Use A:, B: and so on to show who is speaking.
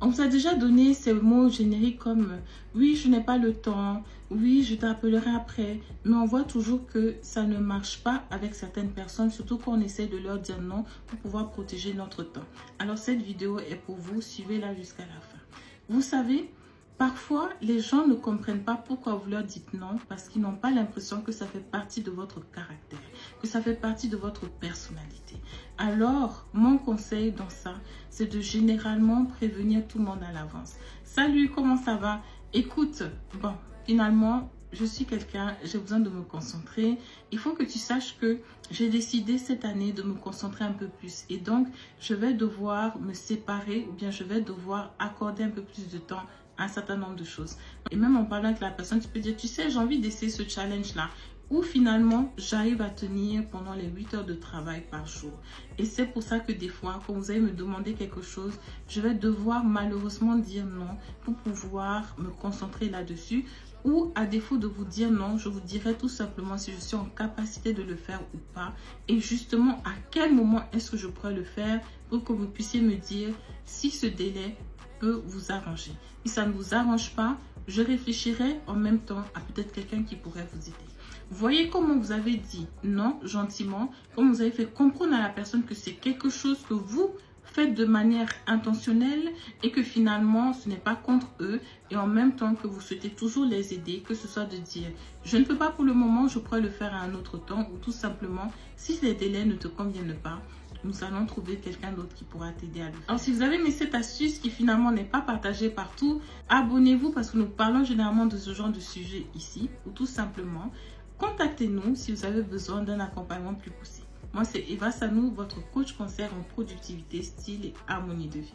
A: On vous a déjà donné ces mots génériques comme oui, je n'ai pas le temps, oui, je t'appellerai après. Mais on voit toujours que ça ne marche pas avec certaines personnes, surtout quand on essaie de leur dire non pour pouvoir protéger notre temps. Alors cette vidéo est pour vous, suivez-la jusqu'à la fin. Vous savez, parfois, les gens ne comprennent pas pourquoi vous leur dites non parce qu'ils n'ont pas l'impression que ça fait partie de votre caractère, que ça fait partie de votre personnalité. Alors, mon conseil dans ça, c'est de généralement prévenir tout le monde à l'avance. Salut, comment ça va? Écoute, bon, finalement, je suis quelqu'un, j'ai besoin de me concentrer. Il faut que tu saches que j'ai décidé cette année de me concentrer un peu plus. Et donc, je vais devoir me séparer ou bien je vais devoir accorder un peu plus de temps à un certain nombre de choses. Et même en parlant avec la personne, tu peux dire, tu sais, j'ai envie d'essayer ce challenge-là. Ou finalement, j'arrive à tenir pendant les 8 heures de travail par jour. Et c'est pour ça que des fois, quand vous allez me demander quelque chose, je vais devoir malheureusement dire non pour pouvoir me concentrer là-dessus. Ou à défaut de vous dire non, je vous dirai tout simplement si je suis en capacité de le faire ou pas. Et justement, à quel moment est-ce que je pourrais le faire pour que vous puissiez me dire si ce délai peut vous arranger. Si ça ne vous arrange pas, je réfléchirai en même temps à peut-être quelqu'un qui pourrait vous aider. Voyez comment vous avez dit non gentiment, comment vous avez fait comprendre à la personne que c'est quelque chose que vous faites de manière intentionnelle et que finalement ce n'est pas contre eux et en même temps que vous souhaitez toujours les aider, que ce soit de dire je ne peux pas pour le moment, je pourrais le faire à un autre temps ou tout simplement si les délais ne te conviennent pas, nous allons trouver quelqu'un d'autre qui pourra t'aider à le faire. Alors si vous avez aimé cette astuce qui finalement n'est pas partagée partout, abonnez-vous parce que nous parlons généralement de ce genre de sujet ici ou tout simplement contactez-nous si vous avez besoin d'un accompagnement plus poussé. Moi c'est Eva Sanou, votre coach conseil en productivité, style et harmonie de vie.